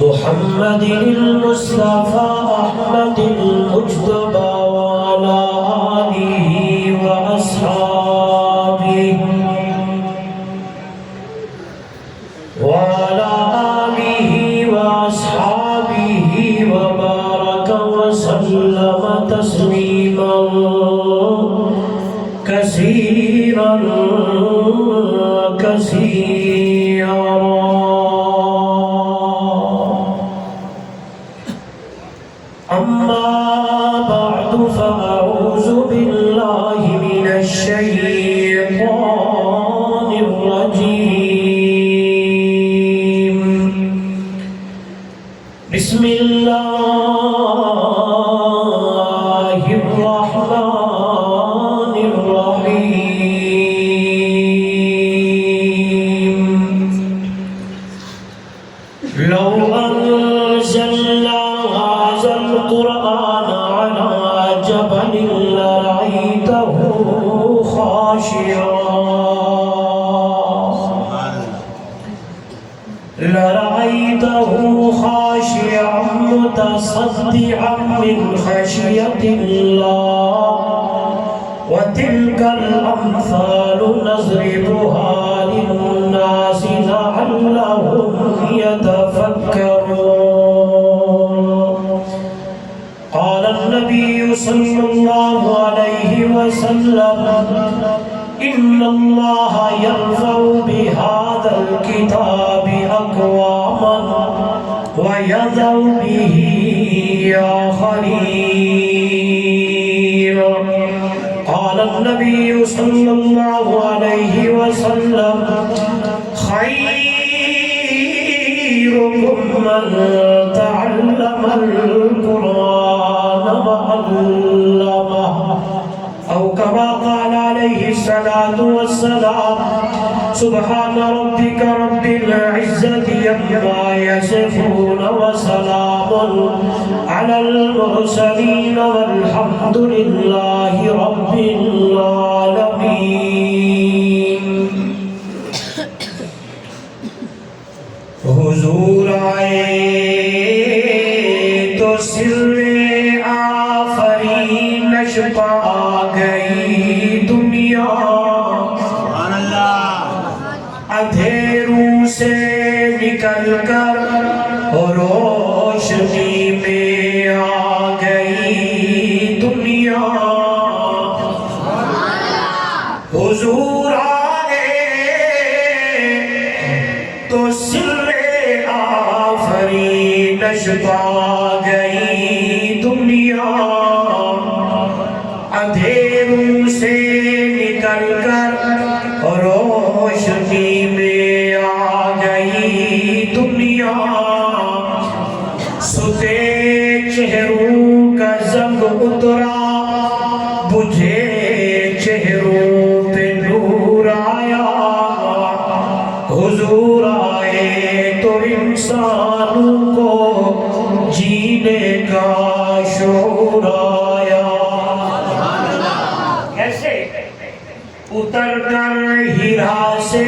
محمد المصطفى أحمد المجتبى وعلى آله وأصحابه وبارك وسلم تسليما كثيرا أما بعد فأعوذ بالله من الشيطان الرجيم بسم الله الرحمن الرحيم لو أنزلنا هذا القرآن على جبل لرأيته خاشعا متصدعا من خشية الله وتلك الأمثال نضربها للناس لعلهم يتفكرون قال النبي صلى الله عليه وسلم إن الله يرفع بهذا الكتاب أقواما ويضع به آخرين قال النبي صلى الله عليه وسلم خيركم من تعلم القرآن وعلمه أو كما قال عليه الصلاة والسلام سبحان ربك رب العزة عما يصفون وسلام على المرسلين والحمد لله رب العالمين حضور آئے تو سر آفرینش پا گئی دنیا اندھیروں سے نکل کر روشنی میں آ گئی دنیا حضور آئے تو سر آفرینش پا گئی دنیا اندھیروں سے نکل کر روشنی میں آ گئی دنیا ستے چہروں کا زنگ اترا بجھے چہروں پہ نور آیا حضور آئے تو انسانوں کو جینے کا شعور آیا کیسے اتر کر ہیرا سے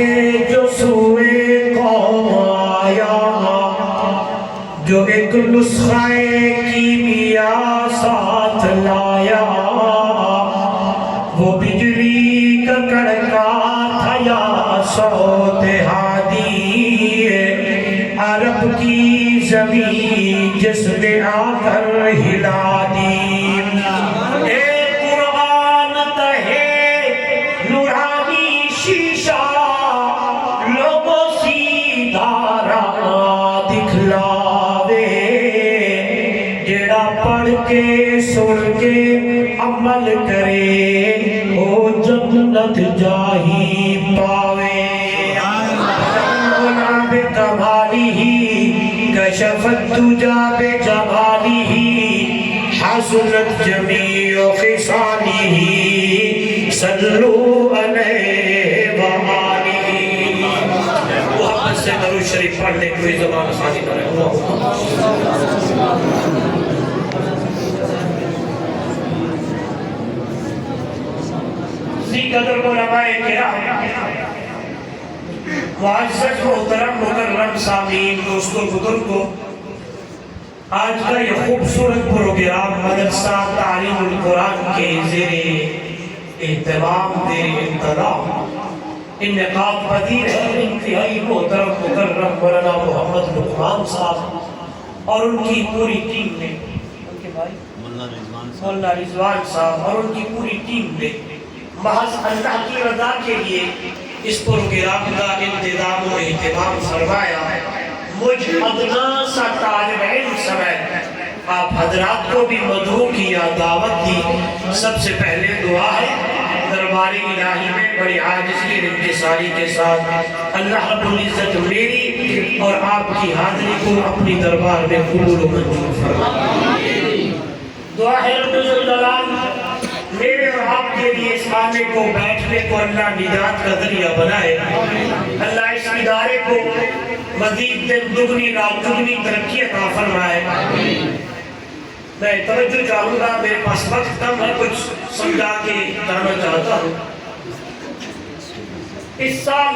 جو سوئے قوم آیا جو ایک نسخہ کیمیا ساتھ لایا وہ بجلی کا کڑکا تھا یا صوت ہادی عرب کی زمین جس نے آ کر ہلا دی پڑھ کے سن کے عمل کرے وہ جنت جاہی پاوے بکمالہ کشف الدجى بجمالہ حسنت جمیع خصالہ صلو علیہ وآلہ محمد سے درود شریف پڑھنے کوئی زبان آسانی کرے قدر علماء کرام معزز محترم مکرم سامعین دوستو بزرگو آج کا یہ خوبصورت پروگرام مدرسہ تعلیم القرآن کے زیر اہتمام زیر انتظام انعقاد پذیر ہے انتہائی محترم مکرم مولانا محمد لقمان صاحب اور ان کی پوری ٹیم نے، ان کے بھائی مولانا رضوان صاحب اور ان کی پوری ٹیم نے محض اللہ کی رضا کے لیے اس پروگرام کا انتظام و اہتمام فرمایا۔ مجھ ادنا سا طالب علم سمیت آپ حضرات کو بھی مدعو کیا، دعوت دی۔ سب سے پہلے دعا ہے دربار الہی میں بڑی عاجزی اور انکساری کے ساتھ اللہ رب العزت میری اور آپ کی حاضری کو اپنی دربار میں قبول و منظور فرمائے۔ دعا ہے رب الجلال میرے اور آپ کے لیے اس آنے کو بیٹھنے کو اللہ نجات کا ذریعہ بنائے۔ اللہ اس ادارے کو مزید دگنی رات دگنی ترقی عطا فرمائے۔ میں توجہ چاہوں گا، میرے پاس وقت کم ہے، کچھ سمجھا کے جانا چاہتا ہوں۔ اس سال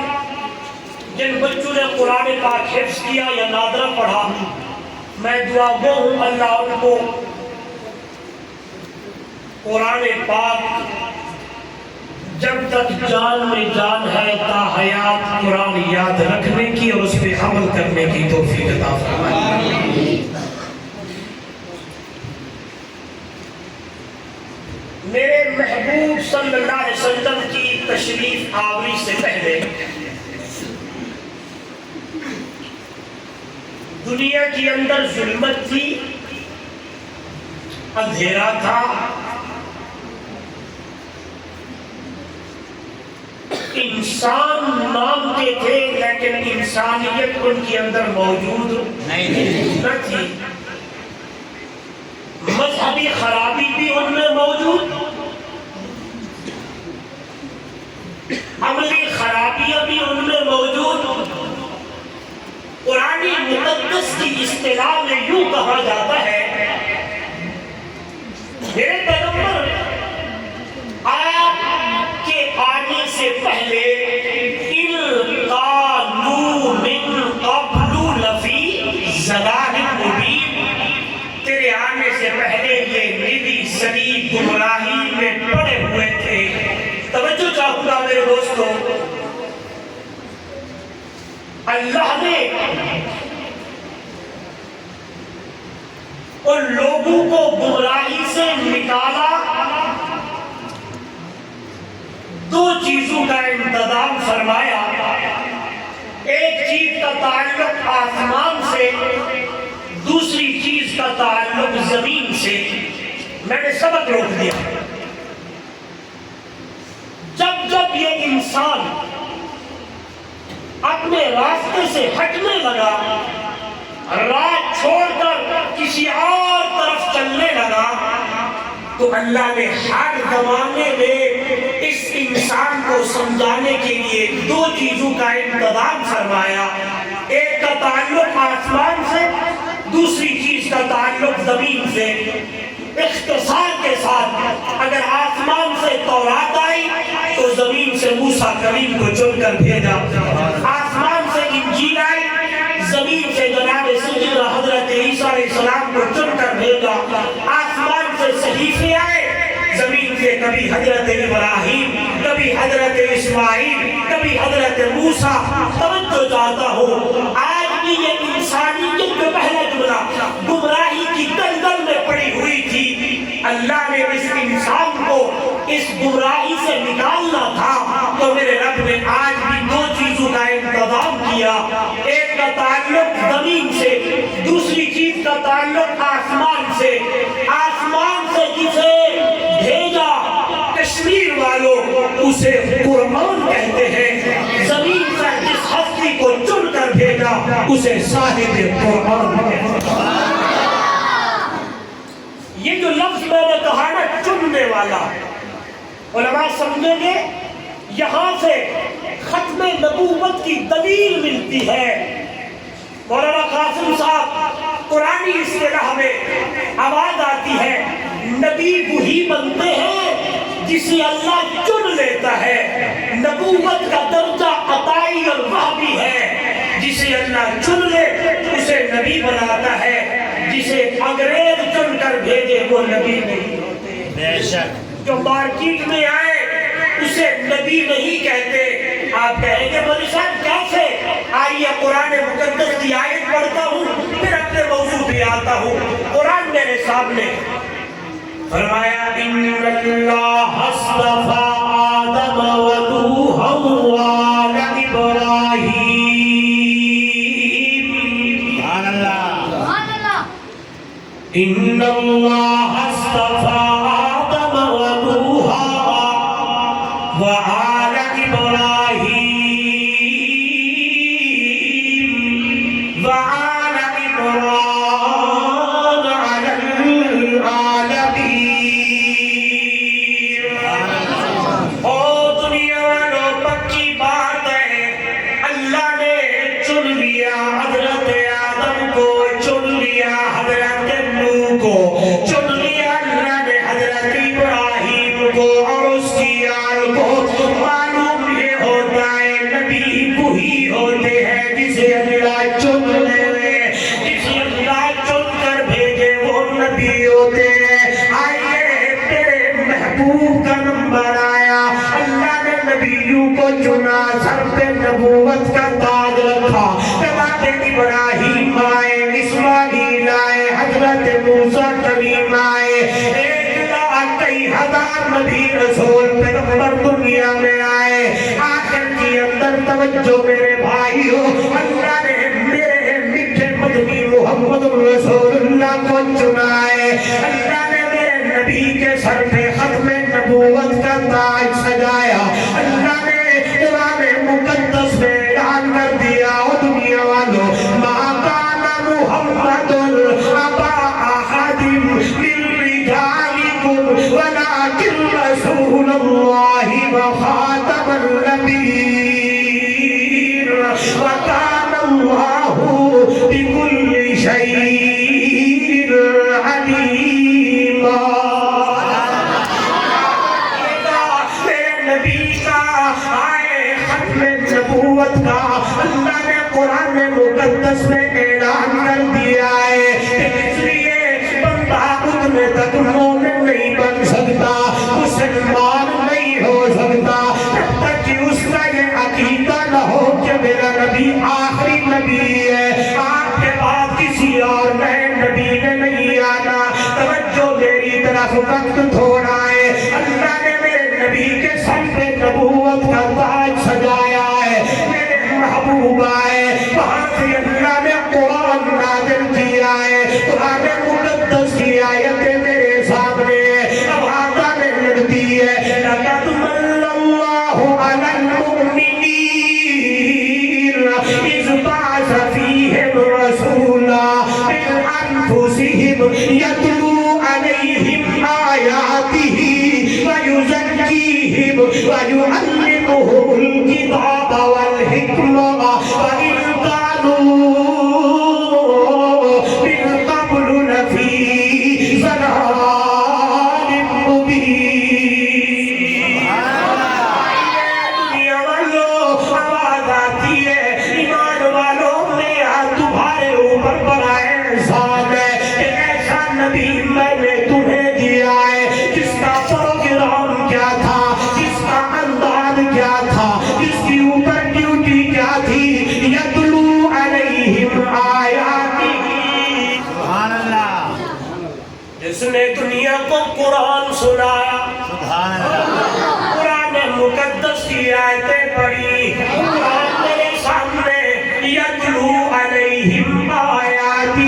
جن بچوں نے قرآن پاک حفظ کیا یا نادرہ پڑھا، میں دعا گو ہوں اللہ ان کو قرآن پاک جب تک جان میں جان ہے تا حیات قرآن یاد رکھنے کی اور اس پہ عمل کرنے کی توفیق عطا فرمائے۔ میرے محبوب صلی اللہ علیہ وسلم کی تشریف آوری سے پہلے دنیا کے اندر ظلمت تھی، اندھیرا تھا، انسان نام کے تھے لیکن انسانیت ان کے اندر موجود نہ تھی، مذہبی خرابی بھی ان میں موجود، عملی خرابیاں بھی ان میں موجود۔ قرآن مقدس کی اصطلاح میں یوں کہا جاتا ہے، میرے پیغمبر آپ کے آنے سے پہلے ان قالوا من قبل لفی ضلال مبین، تیرے آنے سے پہلے یہ نیلی سری گمراہی میں پڑے ہوئے تھے۔ توجہ چاہوں گا میرے دوستو، اللہ نے ان لوگوں کو گمراہی سے نکالا، دو چیزوں کا انتظام فرمایا۔ ایک چیز کا تعلق آسمان سے، دوسری چیز کا تعلق زمین سے۔ میں نے سبق روک دیا، جب جب یہ انسان اپنے راستے سے ہٹنے لگا، راہ چھوڑ کر کسی اور طرف چلنے لگا، تو اللہ نے ہر زمانے میں اس انسان کو سمجھانے کے لیے دو چیزوں کا انتظام فرمایا۔ ایک کا تعلق آسمان سے، دوسری چیز کا تعلق زمین سے۔ اختصار کے ساتھ اگر آسمان سے تورات آئی تو زمین سے موسیٰ کلیم کو چن کر بھیجا، آسمان سے انجیل آئی، زمین سے جناب سیدنا حضرت عیسیٰ علیہ السلام کو چن کر بھیجا، آسمان سے صحیفے آئے، زمین سے کبھی حضرت ابراہیم، کبھی حضرت اسماعیل، کبھی حضرت موسیٰ۔ توجہ چاہتا ہوں، آج بھی یہ انسانیت کا پہلا جملہ گمراہی کی دلدل میں پڑی ہوئی تھی، اللہ نے اس انسان کو اس گمراہی سے نکالنا تھا، تو میرے رب نے آج بھی دو چیزوں کا انتظام کیا۔ ایک کا تعلق زمین سے، دوسری چیز کا تعلق آسمان سے۔ آسمان سے جسے بھیجا کشمیر والوں اسے قرآن کہتے ہیں، زمین سے جس ہستی کو چن کر بھیجا اسے صاحب قرآن کہتے ہیں۔ یہ جو لفظ میں نے کہا نا چننے والا، علماء سمجھیں گے یہاں سے ختم نبوت کی دلیل ملتی ہے۔ مولانا قاسم صاحب قرآنی اصطلاح میں آواز آتی ہے، نبی وہی بنتے ہیں جسے اللہ چن لیتا ہے، نبوت کا درجہ عطائی اور وہبی ہے، جسے اللہ چن لے اسے نبی بناتا ہے، جسے انگریز چن کر بھیجے وہ نبی نہیں ہوتے. بے شک. جو مارکیٹ میں آئے اسے نبی نہیں کہتے. آپ کہیں گے مولوی صاحب کیسے؟ آئیے قرآن مقدس کی آیت پڑھتا ہوں پھر اپنے موضوع پہ آتا ہوں. قرآن میرے سامنے فرمایا ان اللہ اصطفیٰ آدم و نوحا وآل ابراہیم. سبحان اللہ. ان اللہ اصطفیٰ آدم و نوحا وآل ابراہیم وآل عمران علی العالمین. او دنیا والوں پکی بات ہے اللہ نے چن لیا حضرت آدم کو, چن لیا حضرت نوح کو, چن لیا اللہ نے حضرت ابراہیم کو اور اس کی آل کو. معلوم یہ ہوتا ہے نبی وہی ہوتے ہیں جسے اللہ چن لے, جسے اللہ چن کر بھیجے وہ نبی ہوتے ہیں. آئیے تیرے محبوب کا نمبر آیا. اللہ نے نبیوں کو چنا, سر پہ نبوت کا تاج رکھا. جناب ابراہیم آئے, اسماعیل آئے, حضرت موسیٰ کلیم آئے. 1,20,000 نبی رسول پیغمبر دنیا میں آئے. آخر کی اندر توجہ میرے بھائیو, اللہ نے میرے میٹھے مدنی محمد رسول اللہ کو چنا ہے. اللہ نے میرے نبی کے سر پہ ختم نبوت کا تاج سجایا. اللہ نے قرآن مقدس میں اعلان کر دیا, او دنیا والوں ما کان محمد ابا احد من رجالکم ولکن رسول اللہ وخاتم النبیین وکان اللہ بکل شیء علیما. نبی کا آئے ختم نبوت کا اللہ نے قرآن مقدس میں اعلان کر دیا ہے. اس لیے بندہ اتنے تک مومن نہیں بن سکتا, مسلمان نہیں ہو سکتا جب تک کہ اس کا یہ عقیدہ نہ ہو کہ میرا نبی آخری نبی ہے, آپ کے بعد کسی اور نئے نبی نے نہیں آنا. توجہ میری طرف, وقت تھوڑا ہے. اللہ نے میرے نبی کے سر پہ نبوت کا تاج سجایا ہے. میرے محبوب آئے, وہاں سے اللہ نے قرآن نازل کیا ہے. قرآن مقدس کی آیتیں میرے سامنے آواز میں لگتی ہے. لقد من اللہ علی المؤمنین اذ بعث فیہم رسولا من انفسہم یتلو علیہم آیاتہ ویزکیہم ویعلمہم الکتاب والحکمہ وإن کانوا من قبل لفی ضلال مبین. دنیا والوں آواز آتی ہے, ایمان والوں میں آج تمہارے اوپر بڑا احسان ہے. ایک ایسا نبی میں نے تمہیں دیا ہے جس کا پروگرام کیا تھا, جس کا انداز کیا تھا, جس کی اوپر ڈیوٹی کیا تھی. یتلو علیہم آیاتہ. سبحان اللہ. جس نے دنیا کو قرآن سنایا, سبحان اللہ. قرآن مقدس کی آیتیں پڑھی, قرآن میرے سامنے. یتلو علیہم آیاتہ.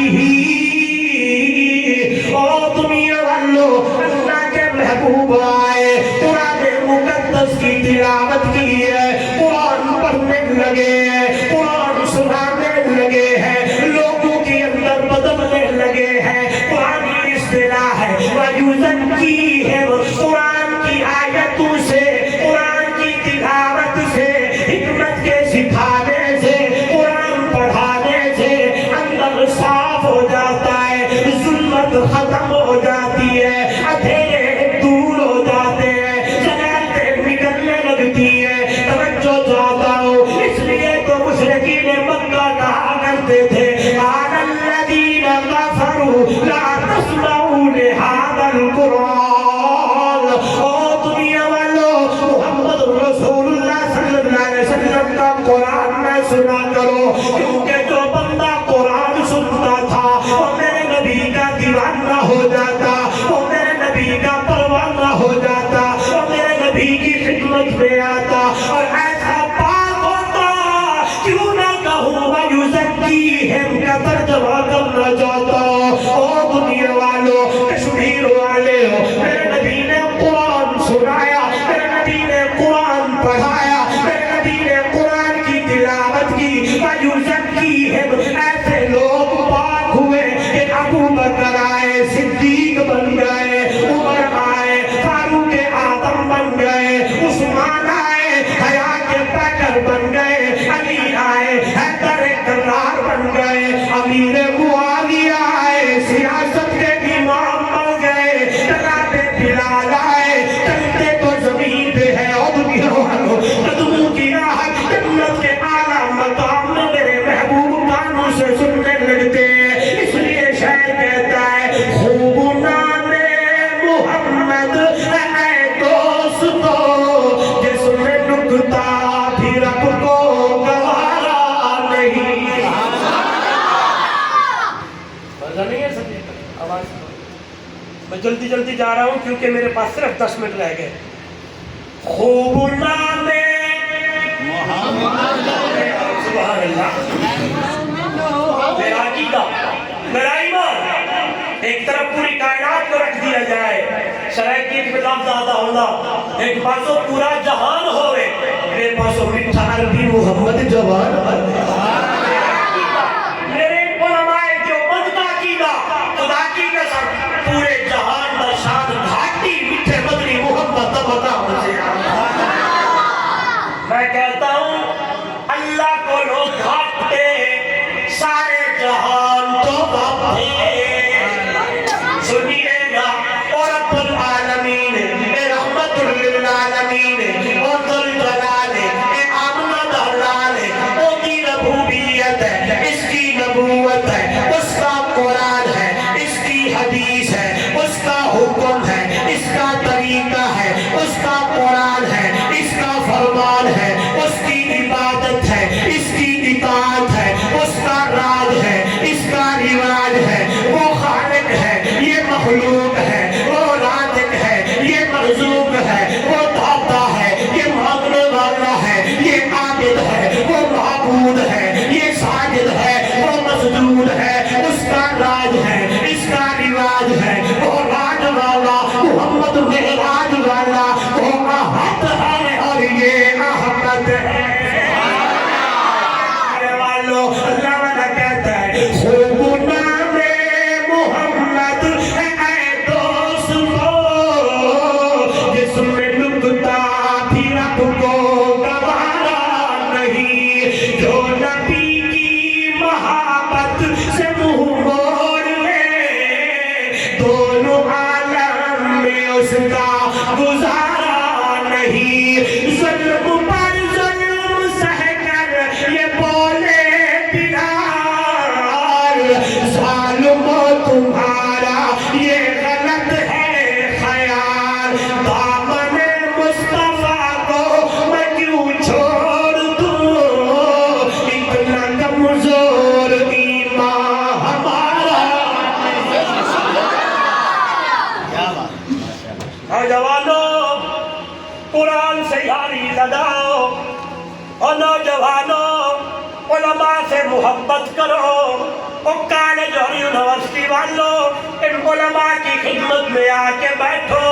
او دنیا والوں, اللہ کے محبوب آئے, قرآن مقدس کی تلاوت کی ہے, قرآن پڑھنے لگے ہیں, قرآن سنانے لگے ہیں, لوگوں کے اندر بدلنے لگے ہیں. قرآن کی اصطلاح ہے وَيُزَكِّيهِمْ. قرآن کی آیتوں سے, قرآن کی تلاوت سے, حکمت کے سکھانے سے, قرآن پڑھانے سے اندر صاف ہو جاتا ہے, ظلمت ختم ہو جاتی ہے, اندھیرے دور ہو جاتے ہیں, جناتیں نکلنے لگتی ہیں. توجہ چاہتا ہوں, اس لیے تو مشرکین مکہ کہا کرتے تھے قال الذین کفروا لا تسمعوا لهذا القرآن. او دنیا والوں محمد رسول اللہ صلی اللہ علیہ وسلم کا قرآن میں سنا کرو, کیونکہ جو بندہ قرآن سنتا تھا وہ میرے نبی کا دیوانہ ہو جاتا, وہ میرے نبی کا پروانہ ہو جاتا, وہ میرے نبی کی خدمت میں آتا اور ایسا پاک ہوتا. کیوں نہ کہوں وَيُزَكِّيهِمْ کا ترجمہ کرنا چاہتا ہوں. او دنیا والوں, کشمیر والوں, میرے نبی نے قرآن سنایا, میرے نبی نے قرآن پڑھایا, میرے نبی نے قرآن کی تلاوت کی. وَيُزَكِّيهِمْ ایسے لوگ پاک ہوئے کہ ابو بکر آئے, صدیق بن گئے, عمر آئے, فاروق اعظم بن گئے, عثمان آئے, حیا کے پیکر بن گئے, علی آئے, حیدر کرار بن گئے, امیر معاویہ آئے, سیاست کے امام بن گئے, جناب بلال آئے, چلتے تو زمین پہ ہے. اور دنیا والوں قدموں کی راحت جنت کے اعلیٰ مقام میں میرے محبوب کانوں سے سننے لگتے ہیں. اس لیے شاعر کہتا ہے خوب نام محمد اے دوستو, جس میں نکتا بھی رب کو گوارا نہیں. میں جلدی جلدی جا رہا ہوں کیونکہ میرے پاس صرف 10 منٹ رہ گئے. خوب نام سبحان اللہ. میرا عقیدہ, میرا ایمان, ایک طرف پوری کائنات کو رکھ دیا جائے, شرح کی ایک لفظ زیادہ ہونا, ایک پاسوں پورا جہان ہوئے, میرے پاسوں مٹھا عربی محمد جوان. میرے علماء دیوبند کا عقیدہ, خدا کی قسم, پورے جہان کا شان گھاٹی میٹھے مدنی محمد بتا مجھے. میں کہتا ہوں اللہ کو لوگ گھاٹتے, سارے جہان تو باپے. سنیے گا, اور رب العالمین رحمت للعالمین اور ذوالجلال آمنہ دلال, وہ کی ربوبیت ہے, اس کی نبوت ہے, اس کا قرآن ہے, اس کی حدیث ہے, اس کا حکم ہے, اس کا طریقہ ہے, اس کا قرآن ہے, اس کا فرمان ہے, اس کی عبادت ہے, اس کی اطاعت ہے, اس کا راج ہے, اس کا رواج ہے. وہ خالق ہے, یہ مخلوق ہے, وہ رازق ہے, یہ مرزوق ہے, وہ داتا ہے, یہ مانگنے والا ہے, یہ عابد ہے, وہ معبود ہے, یہ ساجد ہے, وہ مسجود ہے. اس کا راج ہے, اس کا رواج ہے, وہ راج والا محمد معراج والا, وہ احد ہے اور یہ احمد ہے. اللہ والا کہتا ہے خوب نام محمد اے دوستو, جس میں نکتا بھی رب کو گوارا نہیں. جو نبی کی محبت سے منہ موڑ لے, دونوں عالم میں اس کا گزارا نہیں. ظلم پر ظلم سہ کر یہ بولے ظالمو تمہارا یہ غلط ہے خیال, دامن مصطفیٰ کو میں کیوں چھوڑ دوں, اتنا کمزور ایمان ہمارا. نوجوانوں قرآن سے یاری لگاؤ, اور نوجوانوں علماء سے محبت کرو, اور کالج اور یونیورسٹی والوں ان علماء کی خدمت میں آ کے بیٹھو.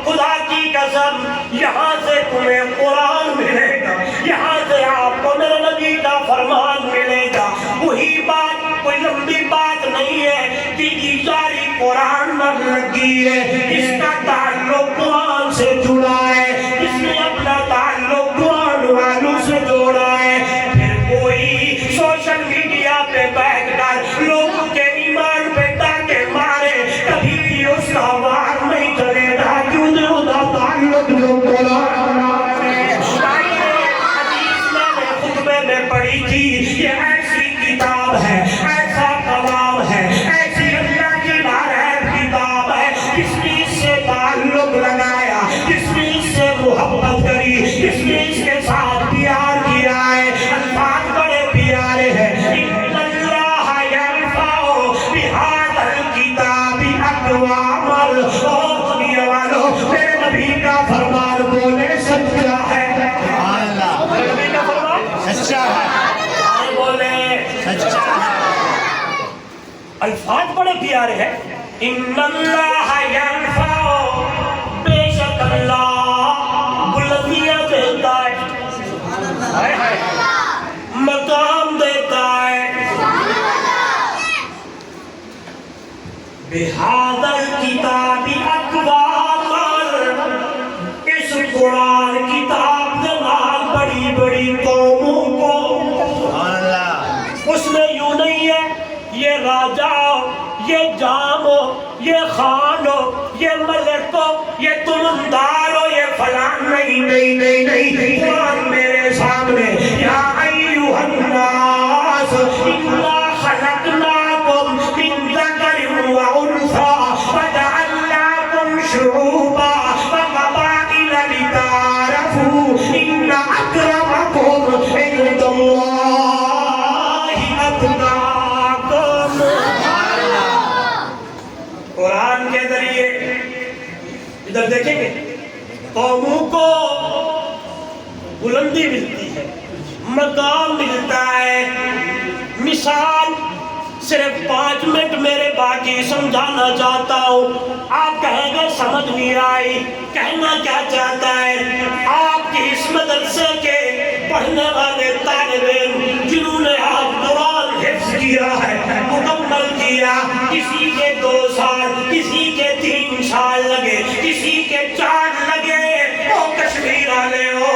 خدا کی قسم یہاں سے تمہیں قرآن ملے گا, یہاں سے آپ کو میرے نبی کا فرمان ملے گا. وہی بات, کوئی لمبی بات نہیں ہے کہ جاری قرآن میں لگی ہے, اس کا تعلق قرآن سے جڑا ہے, اس نے اپنا تعلق قرآن والوں سے جوڑا ہے. پھر کوئی سوشل میڈیا پہ بیٹھ کر لوگوں کے ایمان پہ ڈاکے مارے, کبھی بھی اس کا وار نہیں چلے گا, کیونکہ اس کا تعلق جو قرآن ہے. حدیث میں خطبے میں پڑھی تھی, یہ ایسی کتاب ہے, ایسا کلام ہے, ایسی اللہ الفاظ بڑے پیارے ہیں. ان اللہ یرفع، بے شک اللہ بلندیاں دیتا ہے، ہائے ہائے مقام دیتا ہے. بہذا الکتاب اقواما، اس قرآن کتاب کے نال بڑی بڑی قوموں کو. سبحان اللہ. اس میں یوں نہیں ہے یہ راجہ ہو، یہ جام ہو، یہ خان ہو، یہ ملک ہو، یہ تمندار ہو، یہ فلان. نہیں نہیں نہیں نہیں، قرآن میرے سامنے یا ایھا الناس انا خلقناکم من ذکر و انثی وجعلناکم شعوبا وقبائل لتعارفوا ان اکرمکم عند اللہ اتقاکم. قرآن کے ذریعے ادھر دیکھیں گے قوموں کو بلندی ملتی ہے، مقام ملتا ہے. مثال صرف 5 منٹ میرے باقی سمجھانا چاہتا ہوں. آپ کہیں گے سمجھ نہیں آئی، کہنا کیا چاہتا ہے؟ آپ کی اس مدرسے کے پڑھنے والے طالب علم جنہوں نے آج قرآن حفظ کیا ہے، مکمل کیا، کسی کے 2 سال، کسی کے 3 سال لگے، کسی کے 4 لگے، وہ کشمیر والے ہو،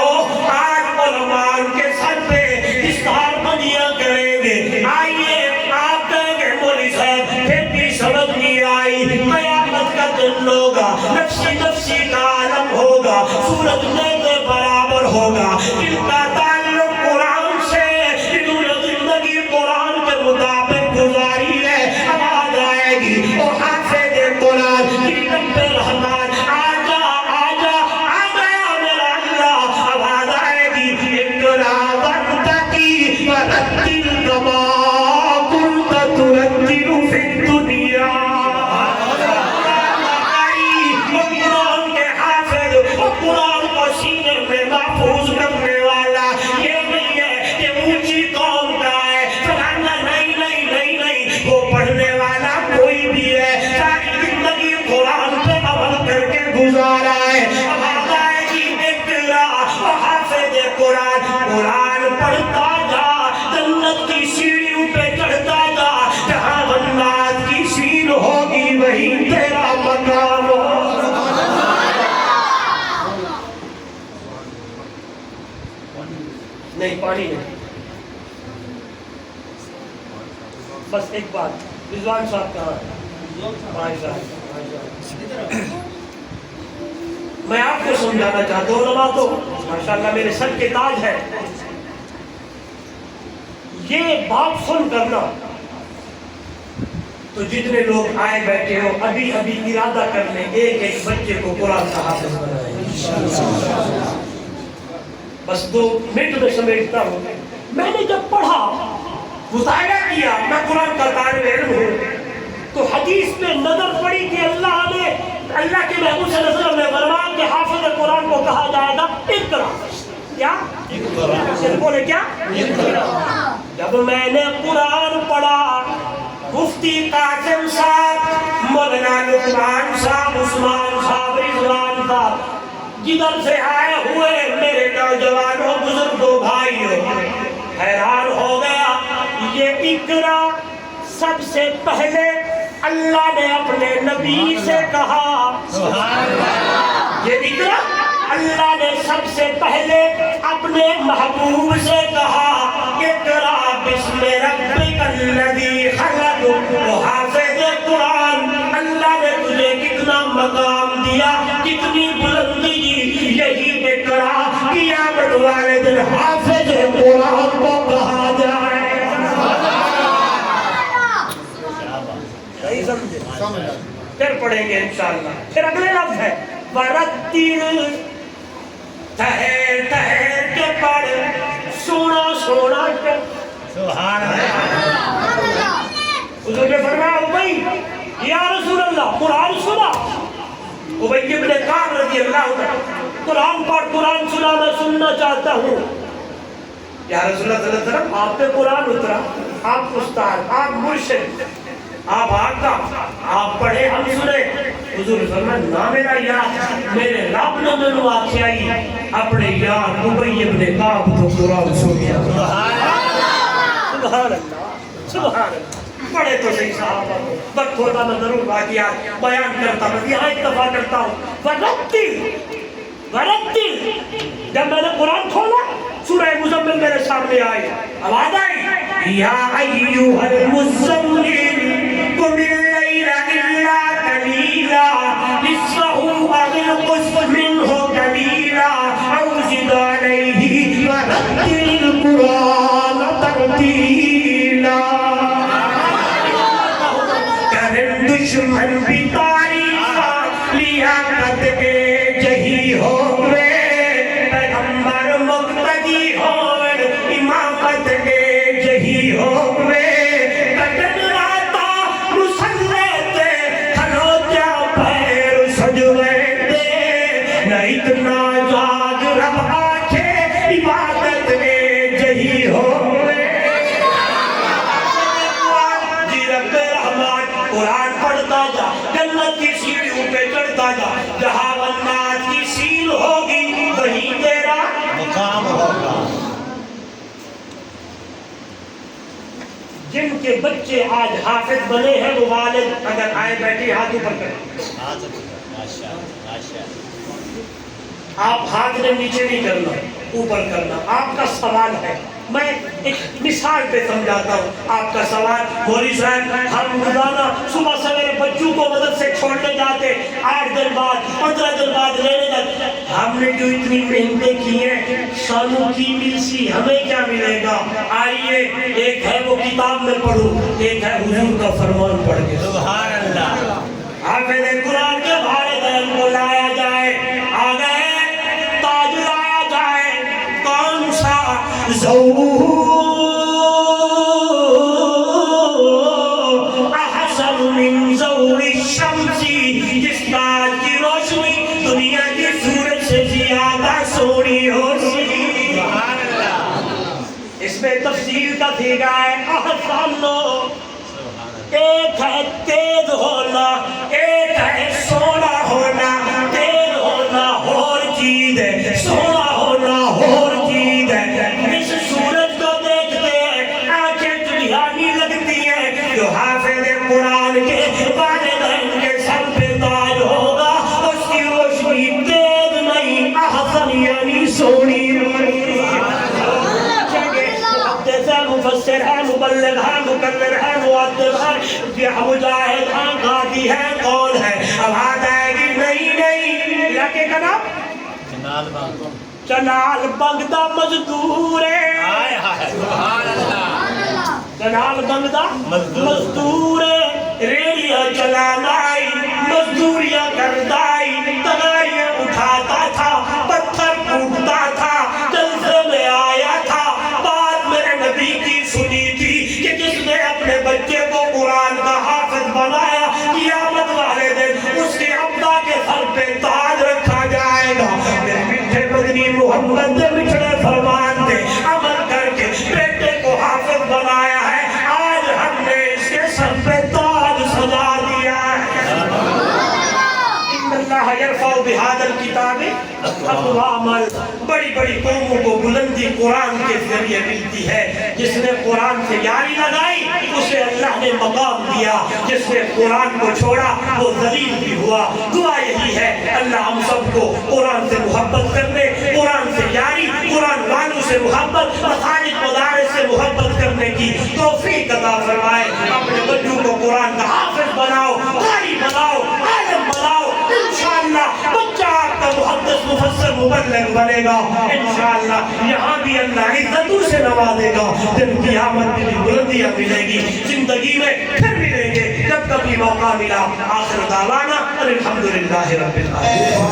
آج علماء کے سر پہ دستار بندیاں کریں گے. آئیے آپ کہیں گے مولوی صاحب پھر بھی سمجھ نہیں آئی، قیامت کا دن ہوگا، نفسی نفسی کا عالم ہوگا، سورج کے برابر ہوگا. ان کا تعلق قرآن سے، انہوں نے زندگی قرآن کے مطابق گزاری ہے. اب آ جائے گی وہ حافظ قرآن کی رب رحمان، آجا آجا آ گیا میرا اللہ. اب آ جائے گی اقرا وارتقی ورتل کما کنت ترتل فی الدنیا. وہ قرآن کے حافظ، وہ قرآن کو سینے میں محفوظ کرنے والا. یہ نہیں ہے کہ اونچی قوم کا ہے فلانا، نہیں نہیں نہیں نہیں، وہ پڑھنے والا کوئی بھی ہے، ساری زندگی قرآن پہ عمل کر کے گزارا ہے. اب آ جائے گی اقرا وہ حافظ قرآن، قرآن پڑھتا جا، جنت کی سیڑھیوں پہ چڑھتا جا، جہاں جنات کی سیڑھ ہوگی وہیں تیرا مقام ہوگا. نہیں پانی نہیں، بس ایک بات. رضوان صاحب کہاں ہے؟ میں آپ کو سمجھانا چاہتا ہوں، علماء تو ماشاءاللہ میرے سر کے تاج ہے. یہ بات سن کرنا تو جتنے لوگ آئے بیٹھے ہو ابھی ابھی ارادہ کر لیں ایک ایک بچے کو قرآن کا حافظ بنائیں. بس 2 منٹ میں سمیٹتا ہوں. میں نے جب پڑھا، مطالعہ کیا، میں قرآن کا طالب علم ہوں، تو حدیث میں نظر پڑی کہ اللہ کے محبوب صلی اللہ علیہ وسلم نے فرمایا کہ حافظ قرآن کو کہا جائے گا اقرا. کیا بولے کیا؟ جب میں نے قرآن پڑھا، مفتی قاسم صاحب، مولانا لقمان صاحب، عثمان صاحب، رضوان صاحب، جدھر سے آئے ہوئے میرے نوجوانوں، بزرگوں، بھائیوں، حیران ہو گیا. یہ اقرا سب سے پہلے اللہ نے اپنے نبی سے کہا. یہ اقرا اللہ نے سب سے پہلے اپنے محبوب سے کہا. اقرا بسم ربک الذی خلق. وہ حافظ قرآن، اللہ نے تجھے کتنا مقام دیا، کتنی بلندی دی. یہی اقرا قیامت والے دن حافظ قرآن کو کہا جائے. صحیح سمجھے؟ پھر پڑھیں گے انشاءاللہ. پھر اگلے لفظ ہے ورتل. ٹھہر ٹھہر کے پڑھ، سونا سونا کر. سبحان اللہ. حضور نے فرمایا ابی یا رسول اللہ قرآن سنا. ابی ابن کعب رضی اللہ عنہ، قرآن پڑھ، قرآن سنا، میں سننا چاہتا ہوں. یا رسول اللہ صلی اللہ علیہ وسلم آپ پہ قرآن اترا، آپ استاد، آپ مرشد، حضور فرمایا نہ میرا یار میرے رب نے مینوں آکھیا ہی اپنے یار ابی ابن کعب تو قرآن سنیا. سبحان اللہ سبحان اللہ. پڑھے تو صحیح صحابہ کو وقت ہوتا میں ضرور واقعات بیان کرتا میں یہاں اتفاق کرتا ہوں. ورتل جب میں نے قرآن کھولا سورہ مزمل میرے سامنے آئی آواز آئی یا ایھا المزمل قم اللیل الا قلیلا نصفہ او انقص منہ قلیلا او زد علیہ ورتل القرآن ترتیلا. کرن دشمن بھی تعریف لیاقت کے جہی ہوئے پیغمبر مقتدی ہوئے امامت کے جہی ہوئے کٹن راتا مسلتے کھلوتیا پیر سجوے دے نہ اتنا جاگ رب آکھے عبادت کے جہی ہوئے. جی رب رحمان قرآن پڑھتا جا جنت کی سیڑھیوں پہ چڑھتا جا جہاں والناس کی سیل ہوگی وہیں تیرا مقام ہوگا. جن کے بچے آج حافظ بنے ہیں وہ والد اگر آئے بیٹھے ہاتھ اوپر کریں. آپ ہاتھ نے نیچے نہیں کرنا اوپر کرنا. آپ کا سوال ہے میں ایک مثال پہ سمجھاتا ہوں آپ کا سوال. مولوی صاحب ہم روزانہ صبح سویرے بچوں کو مدرسے چھوڑنے جاتے 8 دن بعد 15 دن بعد لینے جاتے. ہم نے جو اتنی محنتیں کی ہیں سانوں کی ملسی ہمیں کیا ملے گا. آئیے ایک ہے وہ کتاب میں پڑھوں ایک ہے حضور کا فرمان پڑھ کے. سبحان اللہ. حافظ قرآن کے والدین کو لایا جائے آ گئے تاج لایا جائے کون سا احسن من ضوء الشمس جس تاج کی روشنی دنیا کی سورج سے زیادہ سونی ہوتی. اس میں تفصیل کا سیگا ہے احسن. ایک ہے تیز ہونا ایک ہے سونا ہونا. تیز ہونا اور چیز ہے سونا ہونا اور چیز ہے. اس سورج کو دیکھتے ہیں آنکھیں چڑھیانی لگتی ہیں. جو حافظ قرآن کے والدین کے سر پہ تاج ہوگا اس کی روشنی تیز نہیں احسن یعنی سونی ہوگی. مفسر ہے مبلغ ہے مکرر ہے مؤدب ہے مجاہد ہے غازی ہے کون ہے. اب آ جائے گی نہیں علاقے کا نام چنال بنگ دا مزدور ہے. چنال بنگ دا مزدور ہے. ریڑیاں چلائی مزدوریاں کردائی تگاریاں اٹھاتا تھا پتھر ٹوٹتا تھا جلسے میں آیا تھا. بات میرے نبی کی سنی تھی کہ جس نے اپنے بچے کو قرآن کا حافظ بنایا قیامت والے دن اس کے ابا کے سر پہ تاج رکھا جائے گا. میرے میٹھے مدنی محمد نے بچھڑے فرمان تھے عمل کر کے بیٹے کو حافظ بنایا ہے. آج ہم نے اس کے سر پہ تاج سجا دیا ہے. ان اللہ یرفع بہذا الکتاب اقواما. بڑی بڑی قوموں کو بلندی قرآن کے ذریعے ملتی ہے. جس نے قرآن سے یاری لگائی اسے اللہ نے مقام دیا. جس نے قرآن کو چھوڑا وہ ذلیل بھی ہوا. دعا یہی ہے اللہ ہم سب کو قرآن سے محبت کرنے قرآن سے یاری قرآن والوں سے محبت مساجد مدارس سے محبت کرنے کی توفیق عطا فرمائے. اپنے بچوں کو قرآن کا حافظ بناؤ قاری بناؤ عالم بناؤ. انشاءاللہ بچہ آپ کا محدث مفسر مبلغ بنے گا. انشاءاللہ یہاں بھی اللہ عزتوں سے نوازے گا. جب قیامت میں بھی بلندیاں ملے گی زندگی میں پھر ملیں گے جب کبھی موقع ملا. آخر دعوانا الحمدللہ رب العالمین.